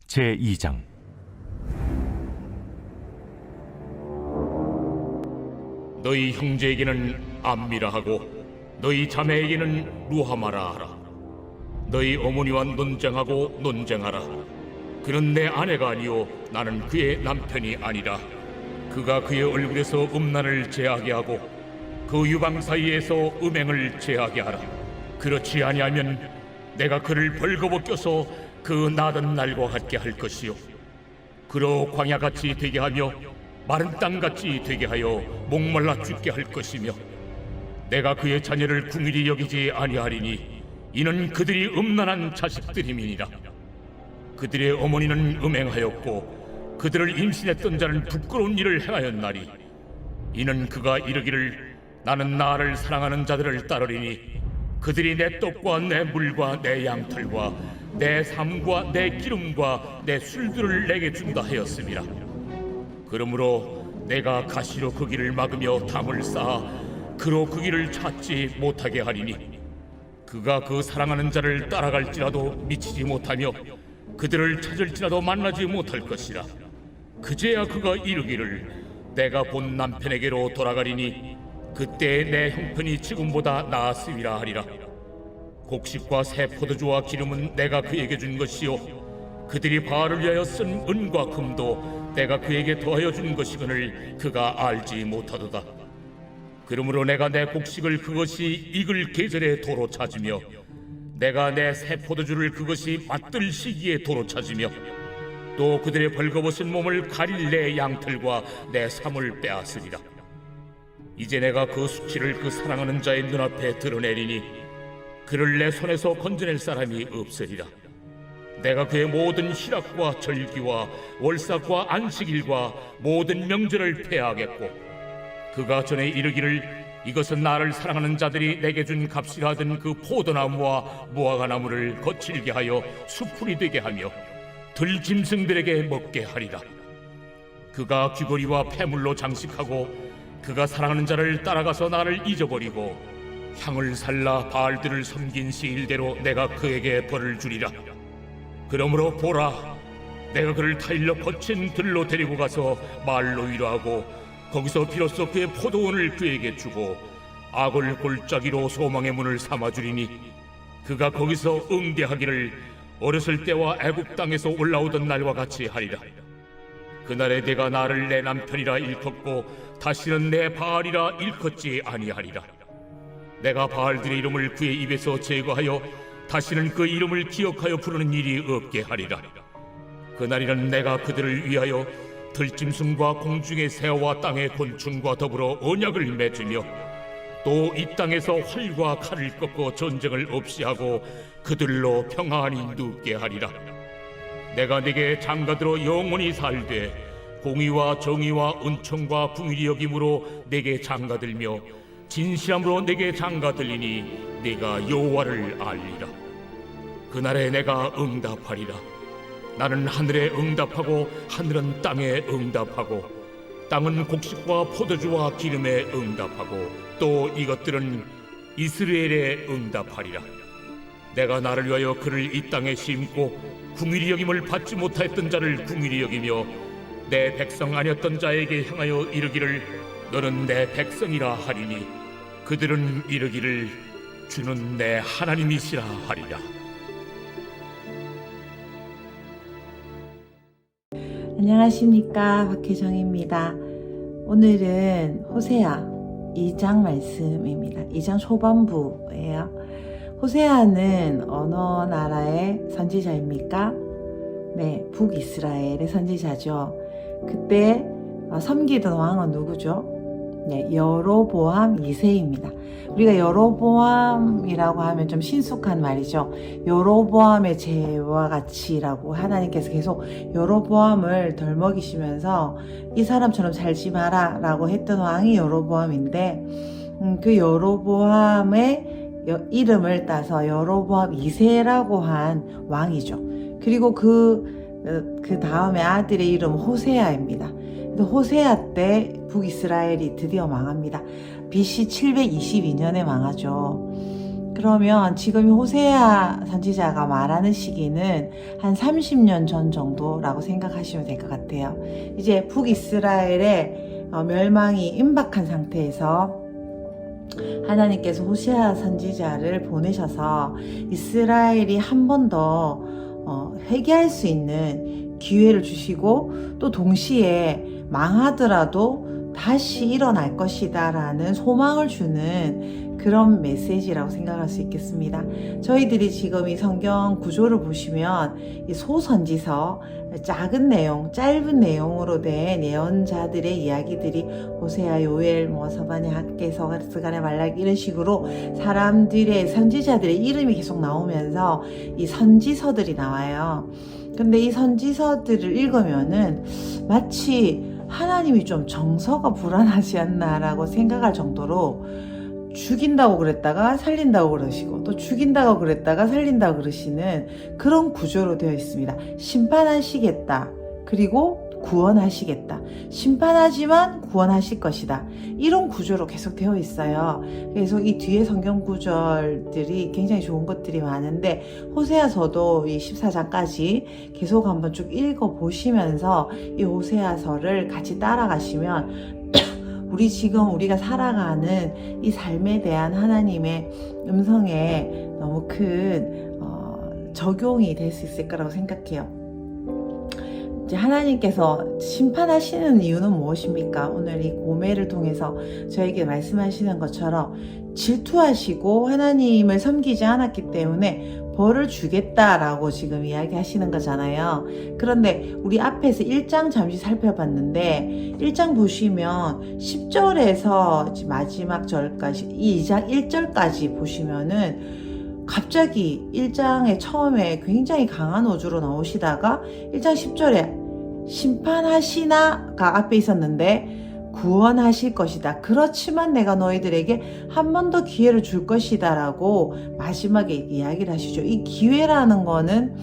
제2장. 너희 형제에게는 암미라 하고 너희 자매에게는 루하마라 하라. 너희 어머니와 논쟁하고 논쟁하라. 그는 내 아내가 아니요 나는 그의 남편이 아니라. 그가 그의 얼굴에서 음란을 제하게 하고 그 유방 사이에서 음행을 제하게 하라. 그렇지 아니하면 내가 그를 벌거벗겨서 그 나던 날과 같게 할 것이요 그로 광야같이 되게 하며 마른 땅같이 되게 하여 목말라 죽게 할 것이며 내가 그의 자녀를 궁일이 여기지 아니하리니 이는 그들이 음란한 자식들임이니라. 그들의 어머니는 음행하였고 그들을 임신했던 자는 부끄러운 일을 행하였나니 이는 그가 이르기를 나는 나를 사랑하는 자들을 따르리니 그들이 내 떡과 내 물과 내 양털과 내 삶과 내 기름과 내 술들을 내게 준다 하였음이라. 그러므로 내가 가시로 그 길을 막으며 담을 쌓아 그로 그 길을 찾지 못하게 하리니 그가 그 사랑하는 자를 따라갈지라도 미치지 못하며 그들을 찾을지라도 만나지 못할 것이라. 그제야 그가 이르기를 내가 본 남편에게로 돌아가리니 그때 내 형편이 지금보다 나았음이라 하리라. 곡식과 새 포도주와 기름은 내가 그에게 준 것이요 그들이 바알을 위하여 쓴 은과 금도 내가 그에게 더하여 준 것이거늘 그가 알지 못하도다. 그러므로 내가 내 곡식을 그것이 익을 계절에 도로 찾으며 내가 내 새 포도주를 그것이 맛들 시기에 도로 찾으며 또 그들의 벌거벗은 몸을 가릴 내 양털과 내 삶을 빼앗으리라. 이제 내가 그 수치를 그 사랑하는 자의 눈앞에 드러내리니 그를 내 손에서 건져낼 사람이 없으리라. 내가 그의 모든 희락과 절기와 월삭과 안식일과 모든 명절을 폐하겠고 그가 전에 이르기를 이것은 나를 사랑하는 자들이 내게 준 값이라 하던 그 포도나무와 무화과나무를 거칠게 하여 수풀이 되게 하며 들짐승들에게 먹게 하리라. 그가 귀걸이와 폐물로 장식하고 그가 사랑하는 자를 따라가서 나를 잊어버리고 향을 살라 바알들을 섬긴 시일대로 내가 그에게 벌을 주리라. 그러므로 보라, 내가 그를 타일러 거친 들로 데리고 가서 말로 위로하고 거기서 비로소 그의 포도원을 그에게 주고 악을 골짜기로 소망의 문을 삼아주리니 그가 거기서 응대하기를 어렸을 때와 애굽 땅에서 올라오던 날과 같이 하리라. 그날에 내가 나를 내 남편이라 일컫고 다시는 내 바알이라 일컫지 아니하리라. 내가 바알들의 이름을 그의 입에서 제거하여 다시는 그 이름을 기억하여 부르는 일이 없게 하리라. 그날에는 내가 그들을 위하여 들짐승과 공중의 새와 땅의 곤충과 더불어 언약을 맺으며 또 이 땅에서 활과 칼을 꺾고 전쟁을 없이 하고 그들로 평안히 눕게 하리라. 내가 네게 장가들어 영원히 살되 공의와 정의와 은총과 궁일이 여김으로 네게 장가들며 진실함으로 네게 장가들리니 네가 여호와를 알리라. 그날에 내가 응답하리라. 나는 하늘에 응답하고 하늘은 땅에 응답하고 땅은 곡식과 포도주와 기름에 응답하고 또 이것들은 이스라엘에 응답하리라. 내가 나를 위하여 그를 이 땅에 심고 궁일이 여김을 받지 못하였던 자를 궁일이 여기며 내 백성 아니었던 자에게 향하여 이르기를 너는 내 백성이라 하리니 그들은 이르기를 주는 내 하나님이시라 하리라. 안녕하십니까, 박혜정입니다. 오늘은 호세아 2장 말씀입니다. 2장 초반부예요. 호세아는 어느 나라의 선지자입니까? 네, 북이스라엘의 선지자죠. 그때 섬기던 왕은 누구죠? 네, 여로보암 2세입니다. 우리가 여로보암이라고 하면 좀 신숙한 말이죠. 여로보암의 죄와 같이라고 하나님께서 계속 여로보암을 덜먹이시면서 이 사람처럼 살지 마라 라고 했던 왕이 여로보암인데 그 여로보암의 이름을 따서 여로보암 2세라고 한 왕이죠. 그리고 그 다음에 아들의 이름 호세아입니다. 호세아 때 북이스라엘이 드디어 망합니다. BC 722년에 망하죠. 그러면 지금 호세아 선지자가 말하는 시기는 한 30년 전 정도라고 생각하시면 될 것 같아요. 이제 북이스라엘의 멸망이 임박한 상태에서 하나님께서 호세아 선지자를 보내셔서 이스라엘이 한 번 더 회개할 수 있는 기회를 주시고, 또 동시에 망하더라도 다시 일어날 것이다 라는 소망을 주는 그런 메시지라고 생각할 수 있겠습니다. 저희들이 지금 이 성경 구조를 보시면 이 소선지서, 작은 내용, 짧은 내용으로 된 예언자들의 이야기들이 호세아, 요엘, 서바냐, 학개, 스가랴, 말라기 이런 식으로 사람들의 선지자들의 이름이 계속 나오면서 이 선지서들이 나와요. 근데 이 선지서들을 읽으면은 마치 하나님이 좀 정서가 불안하지 않나라고 생각할 정도로 죽인다고 그랬다가 살린다고 그러시고, 또 죽인다고 그랬다가 살린다고 그러시는 그런 구조로 되어 있습니다. 심판하시겠다. 그리고 구원하시겠다. 심판하지만 구원하실 것이다. 이런 구조로 계속 되어 있어요. 그래서 이 뒤에 성경 구절들이 굉장히 좋은 것들이 많은데, 호세아서도 이 14장까지 계속 한번 쭉 읽어보시면서 이 호세아서를 같이 따라가시면 우리가 살아가는 이 삶에 대한 하나님의 음성에 너무 큰 적용이 될 수 있을 거라고 생각해요. 이제 하나님께서 심판하시는 이유는 무엇입니까? 오늘 이 고매를 통해서 저에게 말씀하시는 것처럼 질투하시고 하나님을 섬기지 않았기 때문에 벌을 주겠다라고 지금 이야기하시는 거잖아요. 그런데 우리 앞에서 1장 잠시 살펴봤는데, 1장 보시면 10절에서 마지막 절까지, 이 2장 1절까지 보시면은 갑자기 1장의 처음에 굉장히 강한 어조로 나오시다가 1장 10절에 심판하시나가 앞에 있었는데 구원하실 것이다. 그렇지만 내가 너희들에게 한 번 더 기회를 줄 것이다 라고 마지막에 이야기를 하시죠. 이 기회라는 거는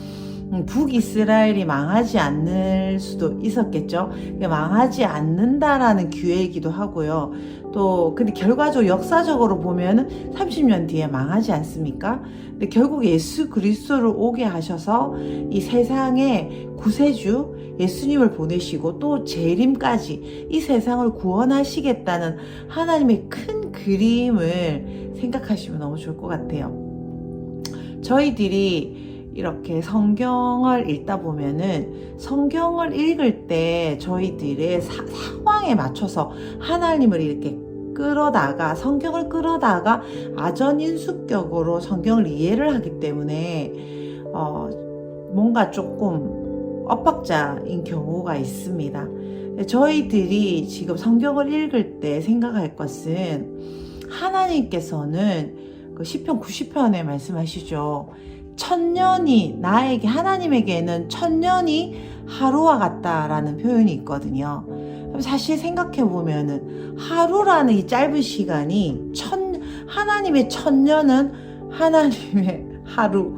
북이스라엘이 망하지 않을 수도 있었겠죠. 망하지 않는다라는 기회이기도 하고요. 또 근데 결과적으로 역사적으로 보면은 30년 뒤에 망하지 않습니까? 근데 결국 예수 그리스도를 오게 하셔서 이 세상의 구세주 예수님을 보내시고 또 재림까지 이 세상을 구원하시겠다는 하나님의 큰 그림을 생각하시면 너무 좋을 것 같아요. 저희들이 이렇게 성경을 읽다 보면은 성경을 읽을 때 저희들의 상황에 맞춰서 하나님을 이렇게 성경을 끌어다가 아전인수격으로 성경을 이해를 하기 때문에 뭔가 조금 엇박자인 경우가 있습니다. 저희들이 지금 성경을 읽을 때 생각할 것은, 하나님께서는 그 시편 90편에 말씀하시죠. 하나님에게는 1000년이 하루와 같다라는 표현이 있거든요. 사실 생각해보면은 하루라는 이 짧은 시간이 하나님의 1000년은 하나님의 하루,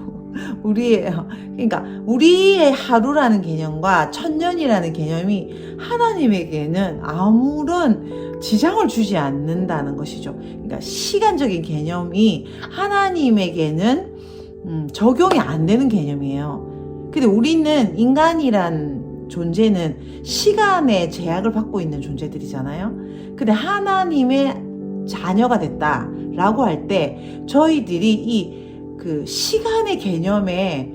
우리의 하루라는 개념과 1000년이라는 개념이 하나님에게는 아무런 지장을 주지 않는다는 것이죠. 그러니까 시간적인 개념이 하나님에게는 적용이 안 되는 개념이에요. 근데 우리는 인간이란 존재는 시간의 제약을 받고 있는 존재들이잖아요. 근데 하나님의 자녀가 됐다라고 할 때 저희들이 그 시간의 개념에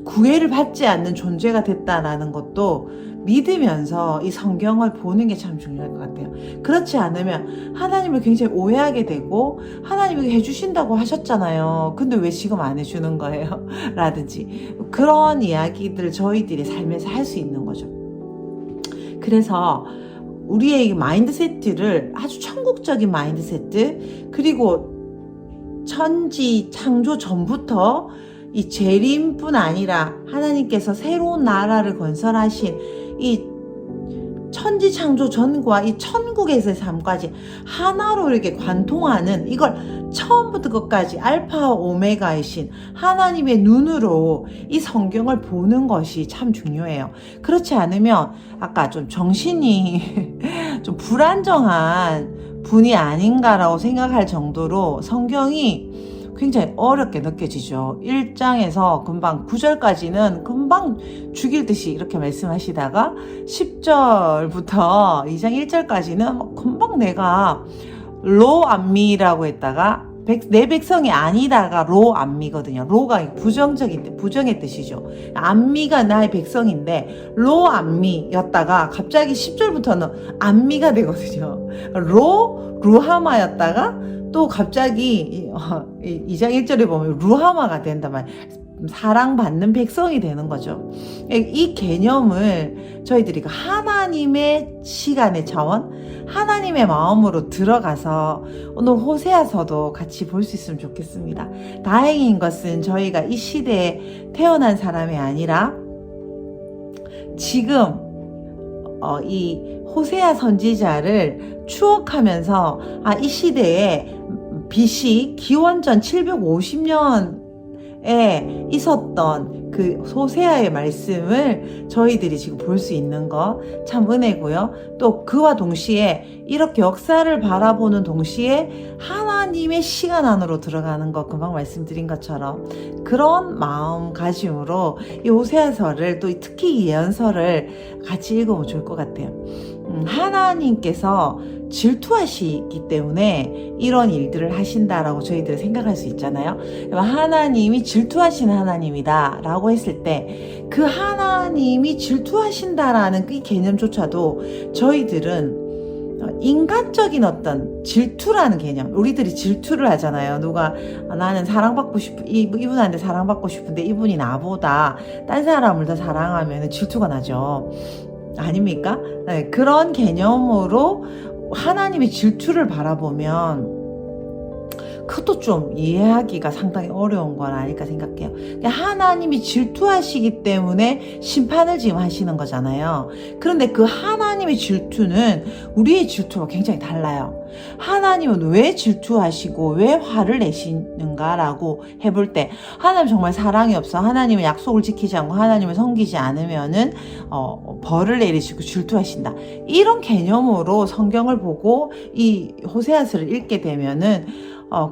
구애를 받지 않는 존재가 됐다라는 것도 믿으면서 이 성경을 보는 게 참 중요할 것 같아요. 그렇지 않으면 하나님을 굉장히 오해하게 되고, 하나님이 해주신다고 하셨잖아요. 근데 왜 지금 안 해주는 거예요? 라든지 그런 이야기들을 저희들이 삶에서 할 수 있는 거죠. 그래서 우리의 마인드세트를 아주 천국적인 마인드세트, 그리고 천지 창조 전부터 이 재림뿐 아니라 하나님께서 새로운 나라를 건설하신 이 천지 창조 전과 이 천국에서의 삶까지 하나로 이렇게 관통하는, 이걸 처음부터 끝까지 알파와 오메가이신 하나님의 눈으로 이 성경을 보는 것이 참 중요해요. 그렇지 않으면 아까 좀 정신이 좀 불안정한 분이 아닌가라고 생각할 정도로 성경이 굉장히 어렵게 느껴지죠. 1장에서 금방 9절까지는 금방 죽일 듯이 이렇게 말씀하시다가 10절부터 2장 1절까지는 금방 내가 로암미라고 했다가 내 백성이 아니다가 로암미거든요. 로가 부정의 뜻이죠. 암미가 나의 백성인데 로암미였다가 갑자기 10절부터는 암미가 되거든요. 루하마였다가 또 갑자기 2장 1절에 보면 루하마가 된단 말이에요. 사랑받는 백성이 되는 거죠. 이 개념을 저희들이 하나님의 시간의 차원, 하나님의 마음으로 들어가서 오늘 호세아서도 같이 볼 수 있으면 좋겠습니다. 다행인 것은 저희가 이 시대에 태어난 사람이 아니라 지금 이 호세아 선지자를 추억하면서 이 시대에 BC 기원전 750년에 있었던 그 호세아의 말씀을 저희들이 지금 볼 수 있는 거 참 은혜고요. 또 그와 동시에 이렇게 역사를 바라보는 동시에 하나님의 시간 안으로 들어가는 것, 금방 말씀드린 것처럼 그런 마음가짐으로 이 호세아서를, 또 특히 이 예언서를 같이 읽으면 좋을 것 같아요. 하나님께서 질투하시기 때문에 이런 일들을 하신다라고 저희들이 생각할 수 있잖아요. 하나님이 질투하시는 하나님이다 라고 했을 때 그 하나님이 질투하신다라는 이 개념조차도 저희들은 인간적인 어떤 질투라는 개념, 우리들이 질투를 하잖아요. 누가 나는 사랑받고 이분한테 사랑받고 싶은데 이분이 나보다 딴 사람을 더 사랑하면 질투가 나죠. 아닙니까? 네, 그런 개념으로 하나님의 질투를 바라보면 그것도 좀 이해하기가 상당히 어려운 건 아닐까 생각해요. 하나님이 질투하시기 때문에 심판을 지금 하시는 거잖아요. 그런데 그 하나님의 질투는 우리의 질투와 굉장히 달라요. 하나님은 왜 질투하시고 왜 화를 내시는가라고 해볼 때, 하나님 정말 사랑이 없어, 하나님은 약속을 지키지 않고 하나님을 섬기지 않으면은 벌을 내리시고 질투하신다, 이런 개념으로 성경을 보고 이 호세아서를 읽게 되면은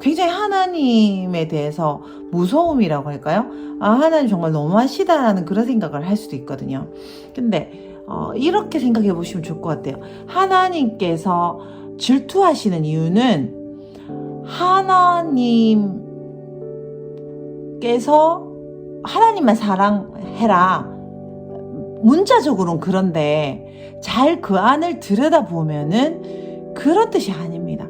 굉장히 하나님에 대해서 무서움이라고 할까요? 하나님 정말 너무하시다라는 그런 생각을 할 수도 있거든요. 근데 이렇게 생각해 보시면 좋을 것 같아요. 하나님께서 질투하시는 이유는 하나님만 사랑해라, 문자적으로는 그런데 잘 그 안을 들여다보면은 그런 뜻이 아닙니다.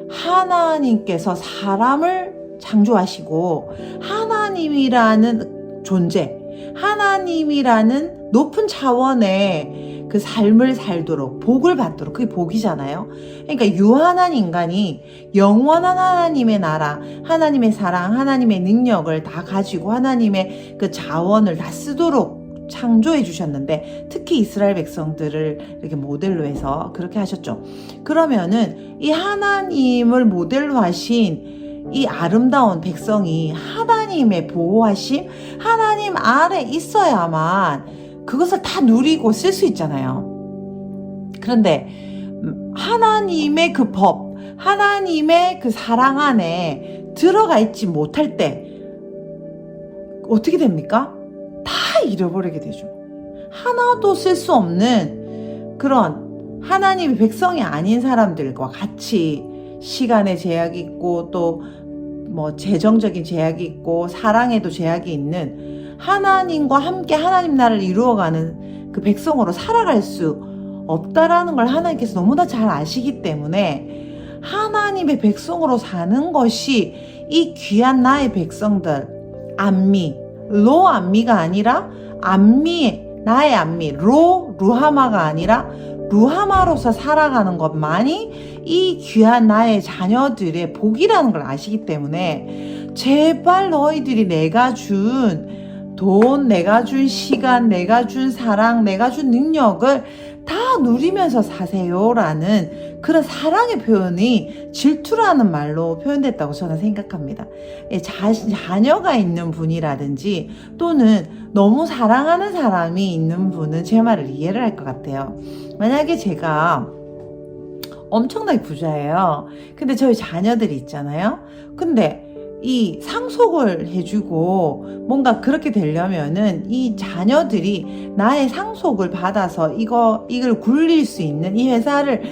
하나님께서 사람을 창조하시고 하나님이라는 존재, 하나님이라는 높은 차원의 그 삶을 살도록, 복을 받도록, 그게 복이잖아요. 그러니까 유한한 인간이 영원한 하나님의 나라, 하나님의 사랑, 하나님의 능력을 다 가지고 하나님의 그 자원을 다 쓰도록 창조해 주셨는데, 특히 이스라엘 백성들을 이렇게 모델로 해서 그렇게 하셨죠. 그러면은 이 하나님을 모델로 하신 이 아름다운 백성이 하나님의 보호하심, 하나님 아래 있어야만 그것을 다 누리고 쓸 수 있잖아요. 그런데 하나님의 그 법, 하나님의 그 사랑 안에 들어가 있지 못할 때 어떻게 됩니까? 다 잃어버리게 되죠. 하나도 쓸 수 없는 그런 하나님의 백성이 아닌 사람들과 같이 시간의 제약이 있고, 또 뭐 재정적인 제약이 있고, 사랑에도 제약이 있는 하나님과 함께 하나님 나라를 이루어가는 그 백성으로 살아갈 수 없다라는 걸 하나님께서 너무나 잘 아시기 때문에 하나님의 백성으로 사는 것이 이 귀한 나의 백성들, 암미, 로암미가 아니라 암미, 나의 암미, 루하마가 아니라 루하마로서 살아가는 것만이 이 귀한 나의 자녀들의 복이라는 걸 아시기 때문에 제발 너희들이 내가 준 돈, 내가 준 시간, 내가 준 사랑, 내가 준 능력을 다 누리면서 사세요라는 그런 사랑의 표현이 질투라는 말로 표현됐다고 저는 생각합니다. 자녀가 있는 분이라든지 또는 너무 사랑하는 사람이 있는 분은 제 말을 이해를 할 것 같아요. 만약에 제가 엄청나게 부자예요. 근데 저희 자녀들이 있잖아요. 근데 이 상속을 해주고 뭔가 그렇게 되려면은 이 자녀들이 나의 상속을 받아서 이걸 굴릴 수 있는 이 회사를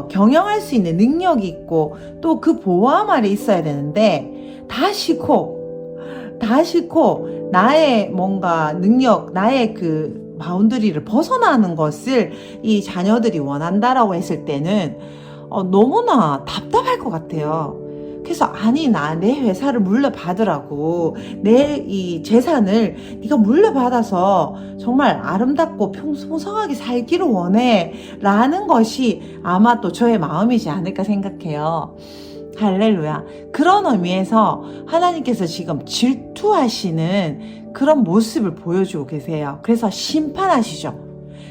경영할 수 있는 능력이 있고 또 그 보험 아래 있어야 되는데 다 싫고 나의 뭔가 능력, 나의 그 바운더리를 벗어나는 것을 이 자녀들이 원한다라고 했을 때는 너무나 답답할 것 같아요. 그래서 아니 내 회사를 물려받으라고 내 이 재산을 네가 물려받아서 정말 아름답고 풍성하게 살기를 원해 라는 것이 아마 또 저의 마음이지 않을까 생각해요. 할렐루야. 그런 의미에서 하나님께서 지금 질투하시는 그런 모습을 보여주고 계세요. 그래서 심판하시죠.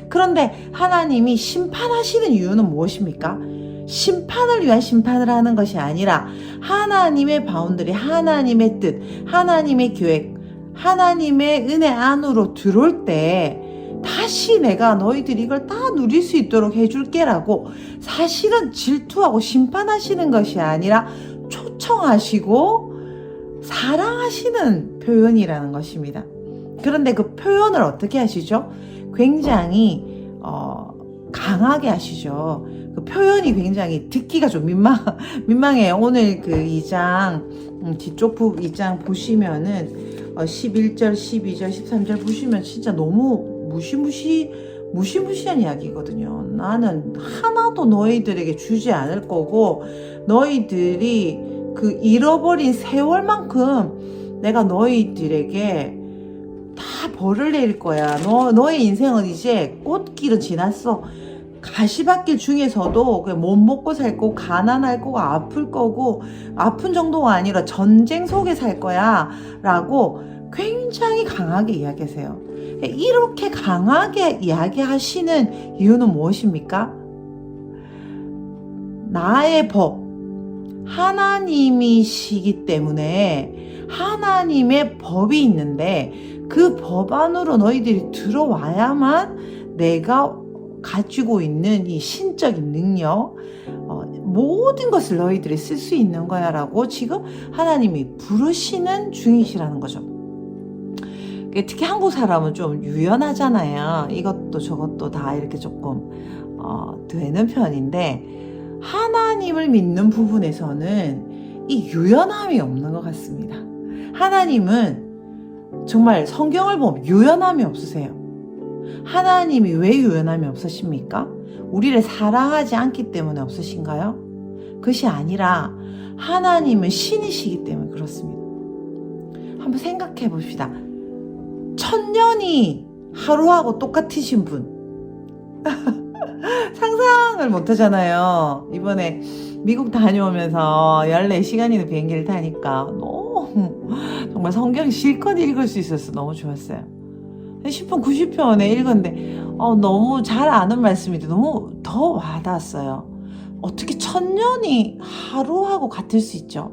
그런데 하나님이 심판하시는 이유는 무엇입니까? 심판을 위한 심판을 하는 것이 아니라 하나님의 바운더리, 하나님의 뜻, 하나님의 계획, 하나님의 은혜 안으로 들어올 때 다시 내가 너희들이 이걸 다 누릴 수 있도록 해줄게라고 사실은 질투하고 심판하시는 것이 아니라 초청하시고 사랑하시는 표현이라는 것입니다. 그런데 그 표현을 어떻게 하시죠? 굉장히 강하게 하시죠. 그 표현이 굉장히 듣기가 좀 민망해요. 오늘 그 2장 뒤쪽 2장 보시면은 11절, 12절, 13절 보시면 진짜 너무 무시무시한 이야기거든요. 나는 하나도 너희들에게 주지 않을 거고 너희들이 그 잃어버린 세월만큼 내가 너희들에게 다 벌을 내릴 거야. 너의 인생은 이제 꽃길은 지났어. 가시밭길 중에서도 못 먹고 살 거고 가난할 거고 아플 거고 아픈 정도가 아니라 전쟁 속에 살 거야 라고 굉장히 강하게 이야기하세요. 이렇게 강하게 이야기하시는 이유는 무엇입니까? 나의 법, 하나님이시기 때문에 하나님의 법이 있는데 그 법 안으로 너희들이 들어와야만 내가 가지고 있는 이 신적인 능력, 모든 것을 너희들이 쓸 수 있는 거야 라고 지금 하나님이 부르시는 중이시라는 거죠. 특히 한국 사람은 좀 유연하잖아요. 이것도 저것도 다 이렇게 조금 되는 편인데 하나님을 믿는 부분에서는 이 유연함이 없는 것 같습니다. 하나님은 정말 성경을 보면 유연함이 없으세요. 하나님이 왜 유연함이 없으십니까? 우리를 사랑하지 않기 때문에 없으신가요? 그것이 아니라 하나님은 신이시기 때문에 그렇습니다. 한번 생각해 봅시다. 1000년이 하루하고 똑같으신 분 상상을 못 하잖아요. 이번에 미국 다녀오면서 14시간이나 비행기를 타니까 너무 정말 성경 실컷 읽을 수 있어서 너무 좋았어요. 10편 90편에 읽었는데 너무 잘 아는 말씀인데 너무 더 와닿았어요. 어떻게 1000년이 하루하고 같을 수 있죠?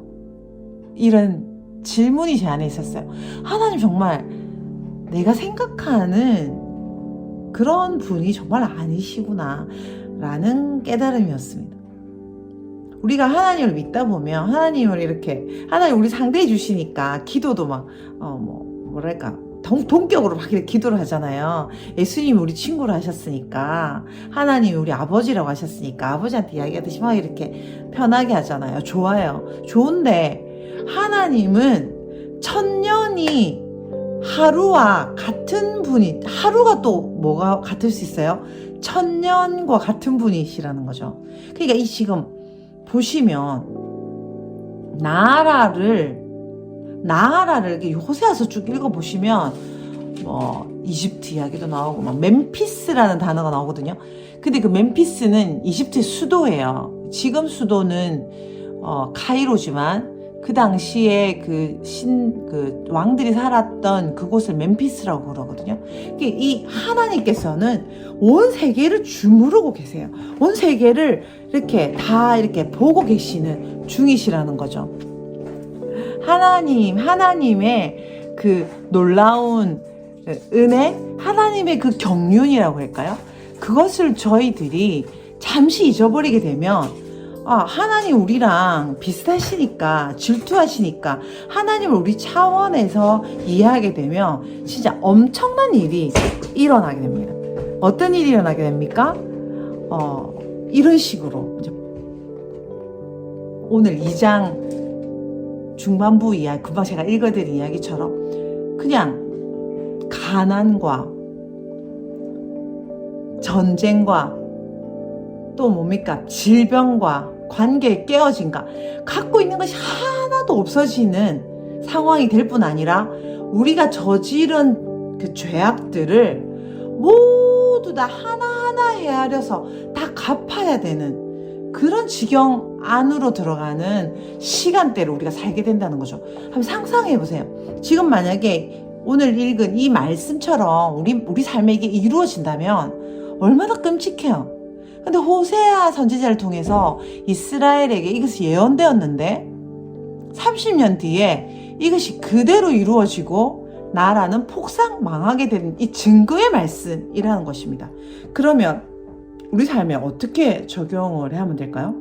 이런 질문이 제 안에 있었어요. 하나님 정말 내가 생각하는 그런 분이 정말 아니시구나 라는 깨달음이었습니다. 우리가 하나님을 믿다 보면 하나님을 이렇게 하나님 우리 상대해 주시니까 기도도 막 뭐랄까 동격으로 막 이렇게 기도를 하잖아요. 예수님이 우리 친구를 하셨으니까 하나님이 우리 아버지라고 하셨으니까 아버지한테 이야기하듯이 막 이렇게 편하게 하잖아요. 좋아요. 좋은데 하나님은 1000년이 하루와 같은 분이 하루가 또 뭐가 같을 수 있어요? 1000년과 같은 분이시라는 거죠. 그러니까 이 지금 보시면 나라를 이렇게 호세아서 쭉 읽어보시면 이집트 이야기도 나오고 막 멤피스라는 단어가 나오거든요. 근데 그 멤피스는 이집트의 수도예요. 지금 수도는 카이로지만 그 당시에 그 왕들이 살았던 그곳을 멤피스라고 그러거든요. 이 하나님께서는 온 세계를 주무르고 계세요. 온 세계를 이렇게 다 이렇게 보고 계시는 중이시라는 거죠. 하나님의 그 놀라운 은혜, 하나님의 그 경륜이라고 할까요? 그것을 저희들이 잠시 잊어버리게 되면 하나님 우리랑 비슷하시니까, 질투하시니까 하나님을 우리 차원에서 이해하게 되면 진짜 엄청난 일이 일어나게 됩니다. 어떤 일이 일어나게 됩니까? 이런 식으로 이제 오늘 2장 중반부 이야기, 금방 제가 읽어드린 이야기처럼 그냥 가난과 전쟁과 또 뭡니까? 질병과 관계에 깨어진가, 갖고 있는 것이 하나도 없어지는 상황이 될 뿐 아니라 우리가 저지른 그 죄악들을 모두 다 하나하나 헤아려서 다 갚아야 되는 그런 지경 안으로 들어가는 시간대를 우리가 살게 된다는 거죠. 한번 상상해 보세요. 지금 만약에 오늘 읽은 이 말씀처럼 우리 삶에 이게 이루어진다면 얼마나 끔찍해요. 근데 호세아 선지자를 통해서 이스라엘에게 이것이 예언되었는데 30년 뒤에 이것이 그대로 이루어지고 나라는 폭삭 망하게 되는 이 증거의 말씀이라는 것입니다. 그러면 우리 삶에 어떻게 적용을 하면 될까요?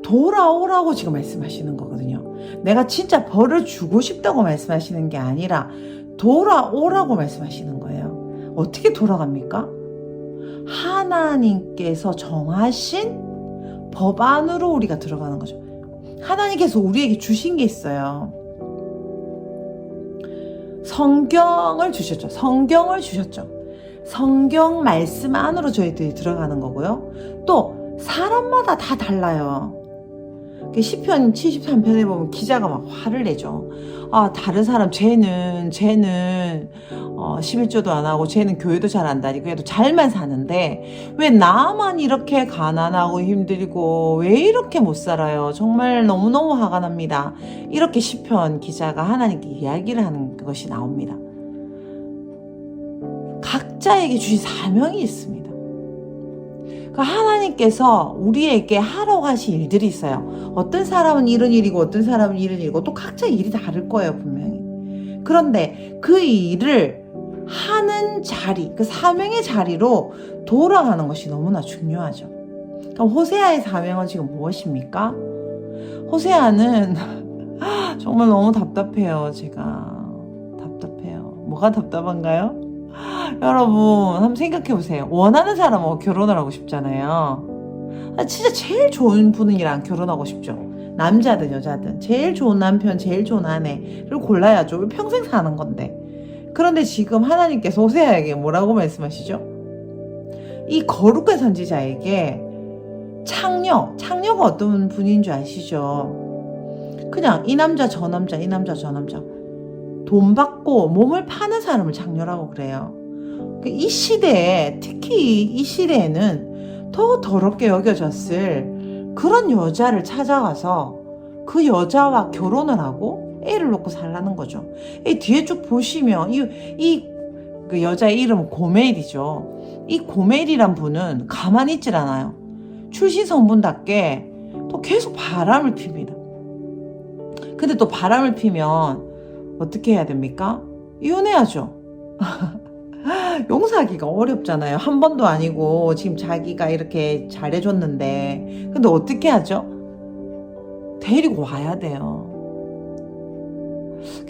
돌아오라고 지금 말씀하시는 거거든요. 내가 진짜 벌을 주고 싶다고 말씀하시는 게 아니라 돌아오라고 말씀하시는 거예요. 어떻게 돌아갑니까? 하나님께서 정하신 법 안으로 우리가 들어가는 거죠. 하나님께서 우리에게 주신 게 있어요. 성경을 주셨죠. 성경 말씀 안으로 저희들이 들어가는 거고요. 또 사람마다 다 달라요. 시편 73편에 보면 기자가 막 화를 내죠. 다른 사람 쟤는 11조도 안 하고 쟤는 교회도 잘 안 다니고 그래도 잘만 사는데 왜 나만 이렇게 가난하고 힘들고 왜 이렇게 못 살아요? 정말 너무너무 화가 납니다. 이렇게 시편 기자가 하나님께 이야기를 하는 것이 나옵니다. 각자에게 주신 사명이 있습니다. 하나님께서 우리에게 하라고 하신 일들이 있어요. 어떤 사람은 이런 일이고 어떤 사람은 이런 일이고 또 각자 일이 다를 거예요, 분명히. 그런데 그 일을 하는 자리, 그 사명의 자리로 돌아가는 것이 너무나 중요하죠. 그럼 호세아의 사명은 지금 무엇입니까? 호세아는 정말 너무 답답해요. 제가 답답해요. 뭐가 답답한가요? 여러분 한번 생각해 보세요. 원하는 사람하고 결혼을 하고 싶잖아요. 진짜 제일 좋은 분이랑 결혼하고 싶죠. 남자든 여자든 제일 좋은 남편, 제일 좋은 아내를 골라야죠. 평생 사는 건데. 그런데 지금 하나님께서 호세아에게 뭐라고 말씀하시죠? 이 거룩한 선지자에게 창녀가 어떤 분인 줄 아시죠? 그냥 이 남자 저 남자 돈 받고 몸을 파는 사람을 창녀라고 그래요. 이 시대에, 특히 이 시대에는 더 더럽게 여겨졌을 그런 여자를 찾아가서 그 여자와 결혼을 하고 애를 놓고 살라는 거죠. 이 뒤에 쭉 보시면 그 여자의 이름은 고멜이죠. 이 고멜이란 분은 가만히 있질 않아요. 출신 성분답게 또 계속 바람을 핍니다. 근데 또 바람을 피면 어떻게 해야 됩니까? 이혼해야죠. 용서하기가 어렵잖아요. 한 번도 아니고 지금 자기가 이렇게 잘해줬는데. 근데 어떻게 하죠? 데리고 와야 돼요.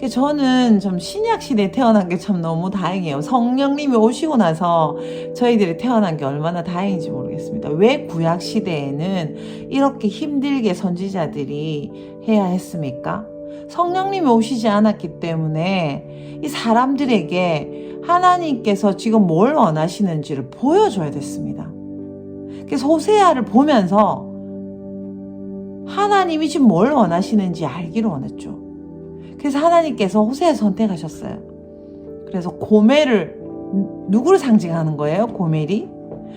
저는 좀 신약시대에 태어난 게 참 너무 다행이에요. 성령님이 오시고 나서 저희들이 태어난 게 얼마나 다행인지 모르겠습니다. 왜 구약시대에는 이렇게 힘들게 선지자들이 해야 했습니까? 성령님이 오시지 않았기 때문에 이 사람들에게 하나님께서 지금 뭘 원하시는지를 보여줘야 됐습니다. 그래서 호세아를 보면서 하나님이 지금 뭘 원하시는지 알기를 원했죠. 그래서 하나님께서 호세아 선택하셨어요. 그래서 고멜을 누구를 상징하는 거예요? 고멜이?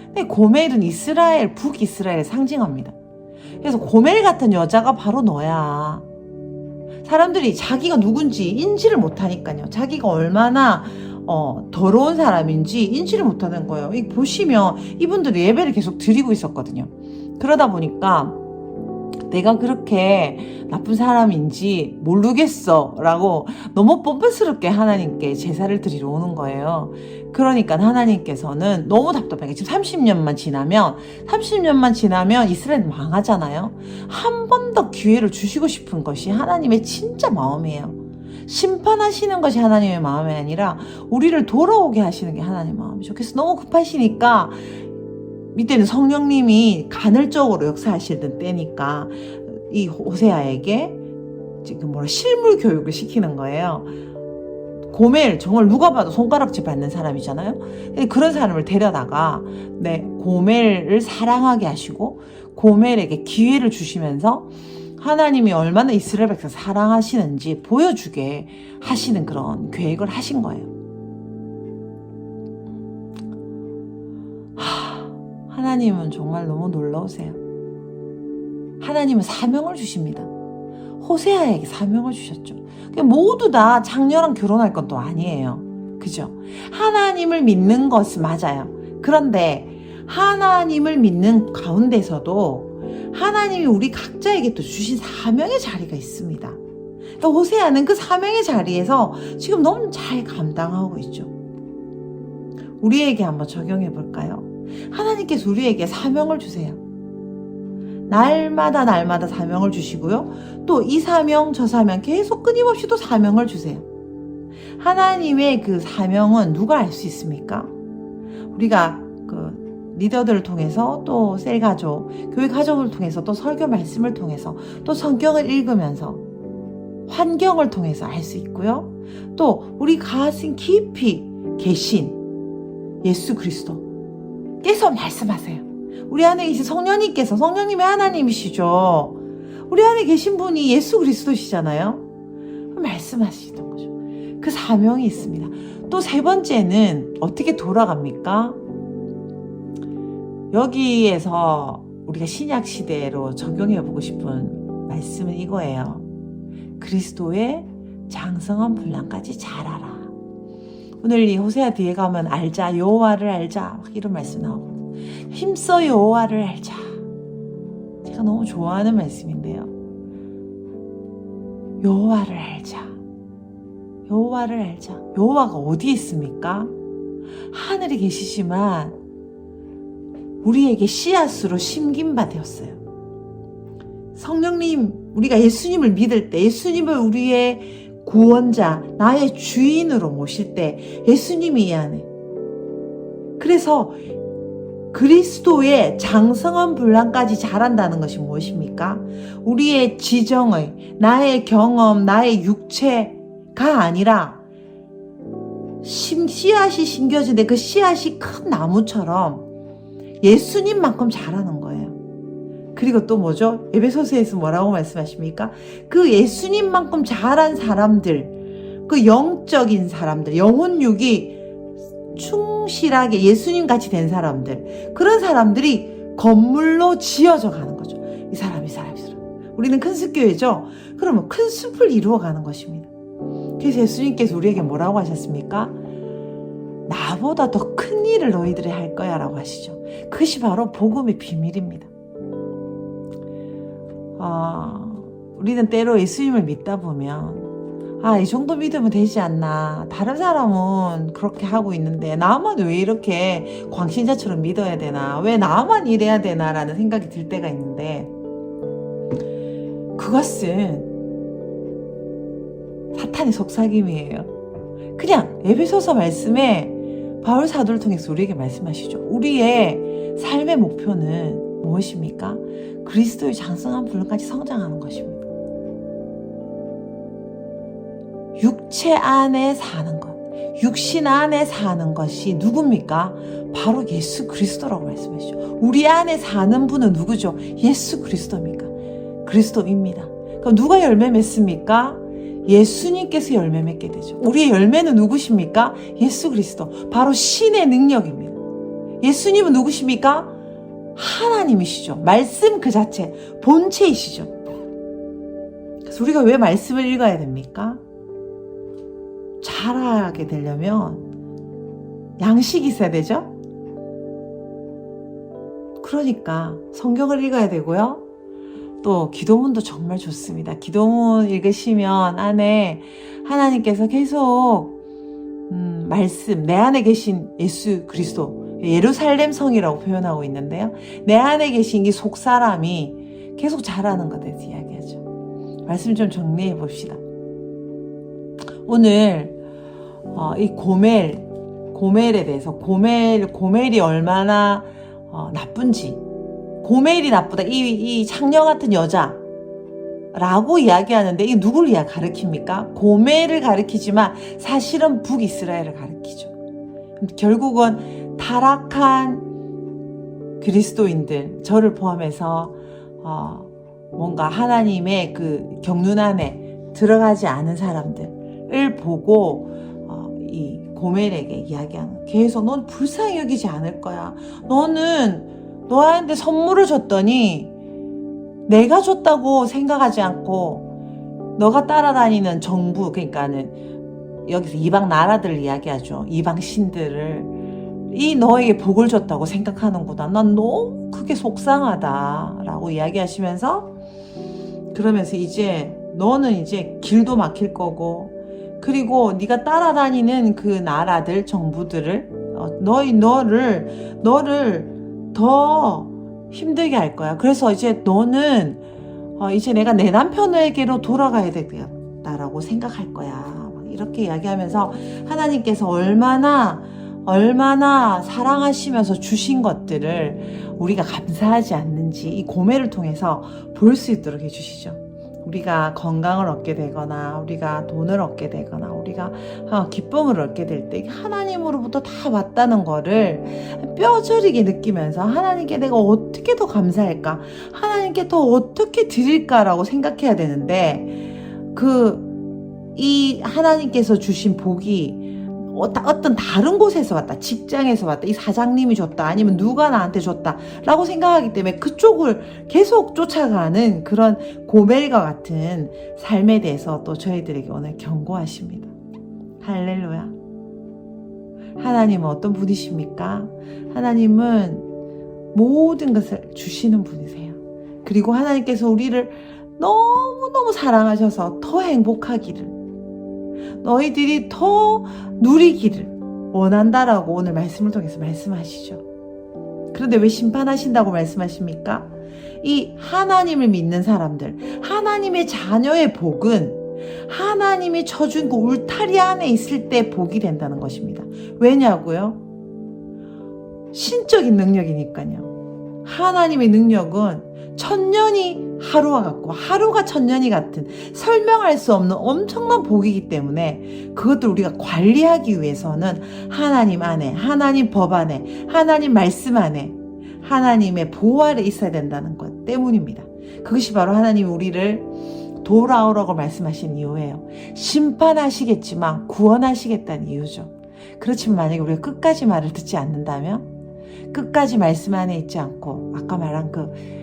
근데 고멜은 이스라엘, 북이스라엘을 상징합니다. 그래서 고멜 같은 여자가 바로 너야. 사람들이 자기가 누군지 인지를 못하니까요. 자기가 얼마나 더러운 사람인지 인지를 못하는 거예요. 보시면 이분들이 예배를 계속 드리고 있었거든요. 그러다 보니까 내가 그렇게 나쁜 사람인지 모르겠어 라고 너무 뻔뻔스럽게 하나님께 제사를 드리러 오는 거예요. 그러니까 하나님께서는 너무 답답하게 지금 30년만 지나면 이스라엘 망하잖아요. 한 번 더 기회를 주시고 싶은 것이 하나님의 진짜 마음이에요. 심판하시는 것이 하나님의 마음이 아니라 우리를 돌아오게 하시는 게 하나님의 마음이죠. 그래서 너무 급하시니까 이때는 성령님이 간헐적으로 역사하시던 때니까 이 호세아에게 지금 실물 교육을 시키는 거예요. 고멜, 정말 누가 봐도 손가락질 받는 사람이잖아요. 그런 사람을 데려다가 고멜을 사랑하게 하시고 고멜에게 기회를 주시면서 하나님이 얼마나 이스라엘 백성 사랑하시는지 보여주게 하시는 그런 계획을 하신 거예요. 하나님은 정말 너무 놀라우세요. 하나님은 사명을 주십니다. 호세아에게 사명을 주셨죠. 모두 다 장녀랑 결혼할 건 또 아니에요. 그죠? 하나님을 믿는 것은 맞아요. 그런데 하나님을 믿는 가운데서도 하나님이 우리 각자에게 또 주신 사명의 자리가 있습니다. 그러니까 호세아는 그 사명의 자리에서 지금 너무 잘 감당하고 있죠. 우리에게 한번 적용해 볼까요? 하나님께서 우리에게 사명을 주세요. 날마다 사명을 주시고요. 또 이 사명 저 사명 계속 끊임없이 또 사명을 주세요. 하나님의 그 사명은 누가 알 수 있습니까? 우리가 그 리더들을 통해서 또 셀 가족, 교회 가족을 통해서 또 설교 말씀을 통해서 또 성경을 읽으면서 환경을 통해서 알 수 있고요. 또 우리 가슴 깊이 계신 예수 그리스도께서 말씀하세요. 우리 안에 계신 성령님의 하나님이시죠. 우리 안에 계신 분이 예수 그리스도시잖아요. 말씀하시던 거죠. 그 사명이 있습니다. 또 세 번째는 어떻게 돌아갑니까? 여기에서 우리가 신약 시대로 적용해보고 싶은 말씀은 이거예요. 그리스도의 장성한 분량까지 자라라. 오늘 이 호세아 뒤에 가면 알자, 여호와를 알자, 막 이런 말씀 나오고 힘써 여호와를 알자. 제가 너무 좋아하는 말씀인데요. 여호와를 알자. 여호와를 알자. 여호와가 어디에 있습니까? 하늘에 계시지만 우리에게 씨앗으로 심긴 바 되었어요. 성령님, 우리가 예수님을 믿을 때, 예수님을 우리의 구원자, 나의 주인으로 모실 때 예수님이 이 안에. 그래서 그리스도의 장성한 분량까지 자란다는 것이 무엇입니까? 우리의 지정의, 나의 경험, 나의 육체가 아니라 씨앗이 심겨진데 그 씨앗이 큰 나무처럼 예수님만큼 자라는 거예요. 그리고 또 뭐죠? 에베소서에서 뭐라고 말씀하십니까? 그 예수님만큼 자란 사람들, 그 영적인 사람들, 영혼육이 충실하게 예수님같이 된 사람들, 그런 사람들이 건물로 지어져 가는 거죠. 이 사람. 우리는 큰 숲교회죠. 그러면 큰 숲을 이루어가는 것입니다. 그래서 예수님께서 우리에게 뭐라고 하셨습니까? 나보다 더 큰 일을 너희들이 할 거야 라고 하시죠. 그것이 바로 복음의 비밀입니다. 우리는 때로 예수님을 믿다 보면 이 정도 믿으면 되지 않나. 다른 사람은 그렇게 하고 있는데 나만 왜 이렇게 광신자처럼 믿어야 되나. 왜 나만 이래야 되나 라는 생각이 들 때가 있는데 그것은 사탄의 속삭임이에요. 그냥 에베소서 말씀에 바울 사도를 통해서 우리에게 말씀하시죠. 우리의 삶의 목표는 무엇입니까? 그리스도의 장성한 분량까지 성장하는 것입니다. 육체 안에 사는 것, 육신 안에 사는 것이 누굽니까? 바로 예수 그리스도라고 말씀하시죠. 우리 안에 사는 분은 누구죠? 예수 그리스도입니까? 그리스도입니다. 그럼 누가 열매 맺습니까? 예수님께서 열매 맺게 되죠. 우리의 열매는 누구십니까? 예수 그리스도. 바로 신의 능력입니다. 예수님은 누구십니까? 하나님이시죠. 말씀 그 자체, 본체이시죠. 그래서 우리가 왜 말씀을 읽어야 됩니까? 자라게 되려면 양식이 있어야 되죠? 그러니까 성경을 읽어야 되고요. 또 기도문도 정말 좋습니다. 기도문 읽으시면 안에 하나님께서 계속 말씀, 내 안에 계신 예수 그리스도, 예루살렘 성이라고 표현하고 있는데요. 내 안에 계신 이 속사람이 계속 자라는 것에 대해서 이야기하죠. 말씀 좀 정리해 봅시다. 오늘 이 고멜에 대해서 고멜이 얼마나 나쁜지, 고멜이 나쁘다, 이 창녀 같은 여자라고 이야기하는데 이게 누구를 가리킵니까? 고멜을 가리키지만 사실은 북이스라엘을 가리키죠. 결국은 타락한 그리스도인들, 저를 포함해서 뭔가 하나님의 그 경륜 안에 들어가지 않은 사람들을 보고 이 고멜에게 이야기하는, 계속 넌 불쌍히 여기지 않을 거야. 너는 너한테 선물을 줬더니 내가 줬다고 생각하지 않고 너가 따라다니는 정부, 그러니까는 여기서 이방 나라들을 이야기하죠. 이방 신들을 이 너에게 복을 줬다고 생각하는구나. 난 너무 그게 속상하다라고 이야기하시면서, 그러면서 이제 너는 이제 길도 막힐 거고, 그리고 네가 따라다니는 그 나라들, 정부들을 너를 더 힘들게 할 거야. 그래서 이제 너는 이제 내가 내 남편에게로 돌아가야 되겠다라고 생각할 거야. 이렇게 이야기하면서 하나님께서 얼마나 사랑하시면서 주신 것들을 우리가 감사하지 않는지 이 고멜을 통해서 볼 수 있도록 해주시죠. 우리가 건강을 얻게 되거나 우리가 돈을 얻게 되거나 우리가 기쁨을 얻게 될 때 하나님으로부터 다 왔다는 거를 뼈저리게 느끼면서 하나님께 내가 어떻게 더 감사할까, 하나님께 더 어떻게 드릴까라고 생각해야 되는데, 이 하나님께서 주신 복이 어떤 다른 곳에서 왔다, 직장에서 왔다, 이 사장님이 줬다, 아니면 누가 나한테 줬다 라고 생각하기 때문에 그쪽을 계속 쫓아가는 그런 고멜과 같은 삶에 대해서 또 저희들에게 오늘 경고하십니다. 할렐루야. 하나님은 어떤 분이십니까? 하나님은 모든 것을 주시는 분이세요. 그리고 하나님께서 우리를 너무너무 사랑하셔서 더 행복하기를, 너희들이 더 누리기를 원한다라고 오늘 말씀을 통해서 말씀하시죠. 그런데 왜 심판하신다고 말씀하십니까? 이 하나님을 믿는 사람들, 하나님의 자녀의 복은 하나님이 쳐준 그 울타리 안에 있을 때 복이 된다는 것입니다. 왜냐고요? 신적인 능력이니까요. 하나님의 능력은 천년이 하루와 같고 하루가 천년이 같은 설명할 수 없는 엄청난 복이기 때문에 그것들 우리가 관리하기 위해서는 하나님 안에, 하나님 법 안에, 하나님 말씀 안에, 하나님의 보호 아래 있어야 된다는 것 때문입니다. 그것이 바로 하나님이 우리를 돌아오라고 말씀하신 이유예요. 심판하시겠지만 구원하시겠다는 이유죠. 그렇지만 만약에 우리가 끝까지 말을 듣지 않는다면, 끝까지 말씀 안에 있지 않고 아까 말한 그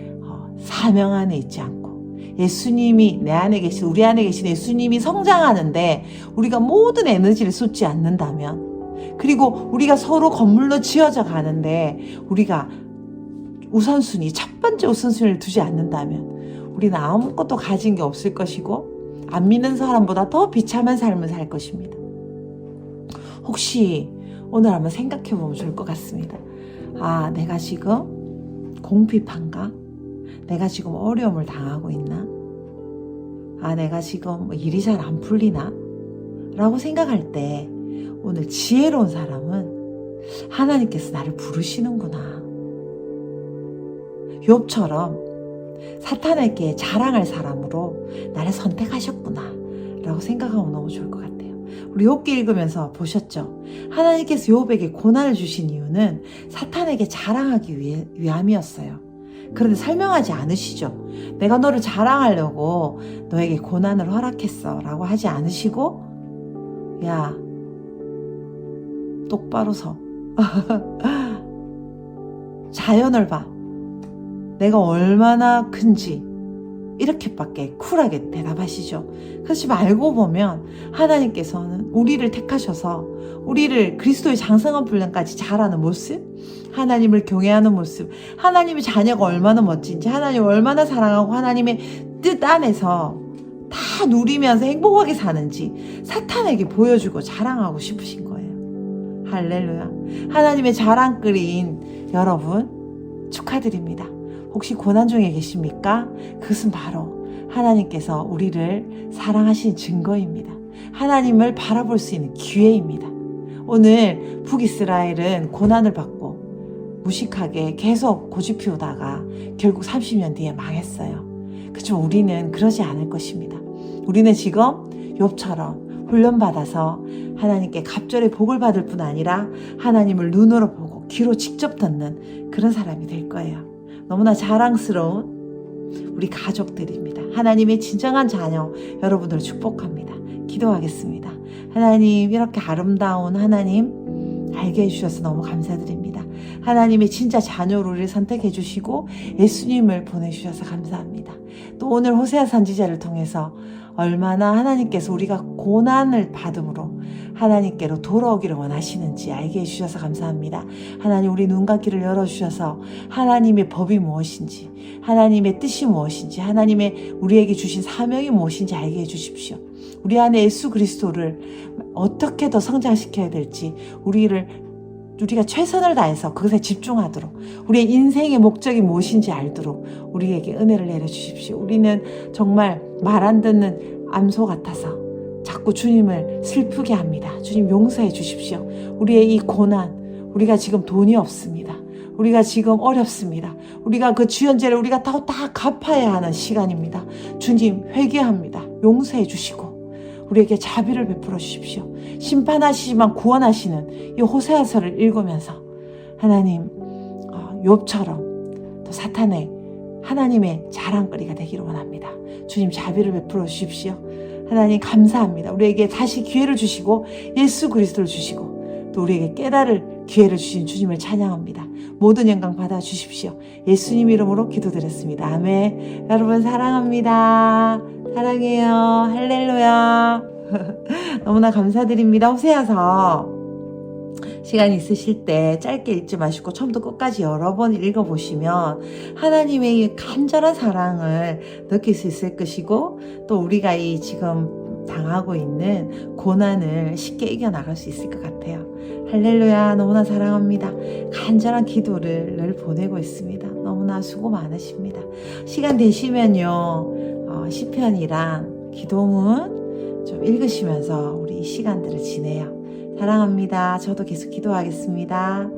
사명 안에 있지 않고 예수님이 내 안에 계신, 우리 안에 계신 예수님이 성장하는데 우리가 모든 에너지를 쏟지 않는다면, 그리고 우리가 서로 건물로 지어져 가는데 우리가 우선순위, 첫 번째 우선순위를 두지 않는다면 우리는 아무것도 가진 게 없을 것이고 안 믿는 사람보다 더 비참한 삶을 살 것입니다. 혹시 오늘 한번 생각해 보면 좋을 것 같습니다. 아, 내가 지금 공핍한가? 내가 지금 어려움을 당하고 있나? 아, 내가 지금 일이 잘 안 풀리나? 라고 생각할 때 오늘 지혜로운 사람은 하나님께서 나를 부르시는구나. 욥처럼 사탄에게 자랑할 사람으로 나를 선택하셨구나 라고 생각하면 너무 좋을 것 같아요. 우리 욥기 읽으면서 보셨죠? 하나님께서 욥에게 고난을 주신 이유는 사탄에게 자랑하기 위함이었어요. 그런데 설명하지 않으시죠. 내가 너를 자랑하려고 너에게 고난을 허락했어 라고 하지 않으시고, 야, 똑바로 서. 자연을 봐. 내가 얼마나 큰지 이렇게밖에 쿨하게 대답하시죠. 그렇지만 알고 보면 하나님께서는 우리를 택하셔서 우리를 그리스도의 장성한 분량까지 자라는 모습, 하나님을 경외하는 모습, 하나님의 자녀가 얼마나 멋진지, 하나님을 얼마나 사랑하고 하나님의 뜻 안에서 다 누리면서 행복하게 사는지 사탄에게 보여주고 자랑하고 싶으신 거예요. 할렐루야. 하나님의 자랑거리인 여러분 축하드립니다. 혹시 고난 중에 계십니까? 그것은 바로 하나님께서 우리를 사랑하신 증거입니다. 하나님을 바라볼 수 있는 기회입니다. 오늘 북이스라엘은 고난을 받고 무식하게 계속 고집 피우다가 결국 30년 뒤에 망했어요. 그렇지만 우리는 그러지 않을 것입니다. 우리는 지금 욥처럼 훈련받아서 하나님께 갑절의 복을 받을 뿐 아니라 하나님을 눈으로 보고 귀로 직접 듣는 그런 사람이 될 거예요. 너무나 자랑스러운 우리 가족들입니다. 하나님의 진정한 자녀 여러분들을 축복합니다. 기도하겠습니다. 하나님, 이렇게 아름다운 하나님 알게 해주셔서 너무 감사드립니다. 하나님의 진짜 자녀로 우리를 선택해 주시고 예수님을 보내주셔서 감사합니다. 또 오늘 호세아 선지자를 통해서 얼마나 하나님께서 우리가 고난을 받음으로 하나님께로 돌아오기를 원하시는지 알게 해주셔서 감사합니다. 하나님, 우리 눈과 귀를 열어주셔서 하나님의 법이 무엇인지, 하나님의 뜻이 무엇인지, 하나님의 우리에게 주신 사명이 무엇인지 알게 해주십시오. 우리 안에 예수 그리스도를 어떻게 더 성장시켜야 될지 우리가 최선을 다해서 그것에 집중하도록, 우리의 인생의 목적이 무엇인지 알도록 우리에게 은혜를 내려주십시오. 우리는 정말 말 안 듣는 암소 같아서 자꾸 주님을 슬프게 합니다. 주님, 용서해 주십시오. 우리의 이 고난, 우리가 지금 돈이 없습니다. 우리가 지금 어렵습니다. 우리가 그 주연제를 우리가 다 갚아야 하는 시간입니다. 주님, 회개합니다. 용서해 주시고 우리에게 자비를 베풀어 주십시오. 심판하시지만 구원하시는 이 호세아서를 읽으면서 하나님, 욥처럼 또 사탄의 하나님의 자랑거리가 되기를 원합니다. 주님, 자비를 베풀어 주십시오. 하나님, 감사합니다. 우리에게 다시 기회를 주시고 예수 그리스도를 주시고 또 우리에게 깨달을 기회를 주신 주님을 찬양합니다. 모든 영광 받아 주십시오. 예수님 이름으로 기도드렸습니다. 아멘. 여러분 사랑합니다. 사랑해요. 할렐루야. 너무나 감사드립니다. 호세아서 시간 있으실 때 짧게 읽지 마시고 처음부터 끝까지 여러 번 읽어보시면 하나님의 간절한 사랑을 느낄 수 있을 것이고 또 우리가 이 지금 당하고 있는 고난을 쉽게 이겨나갈 수 있을 것 같아요. 할렐루야. 너무나 사랑합니다. 간절한 기도를 늘 보내고 있습니다. 너무나 수고 많으십니다. 시간 되시면요, 시편이랑 기도문 좀 읽으시면서 우리 이 시간들을 지내요. 사랑합니다. 저도 계속 기도하겠습니다.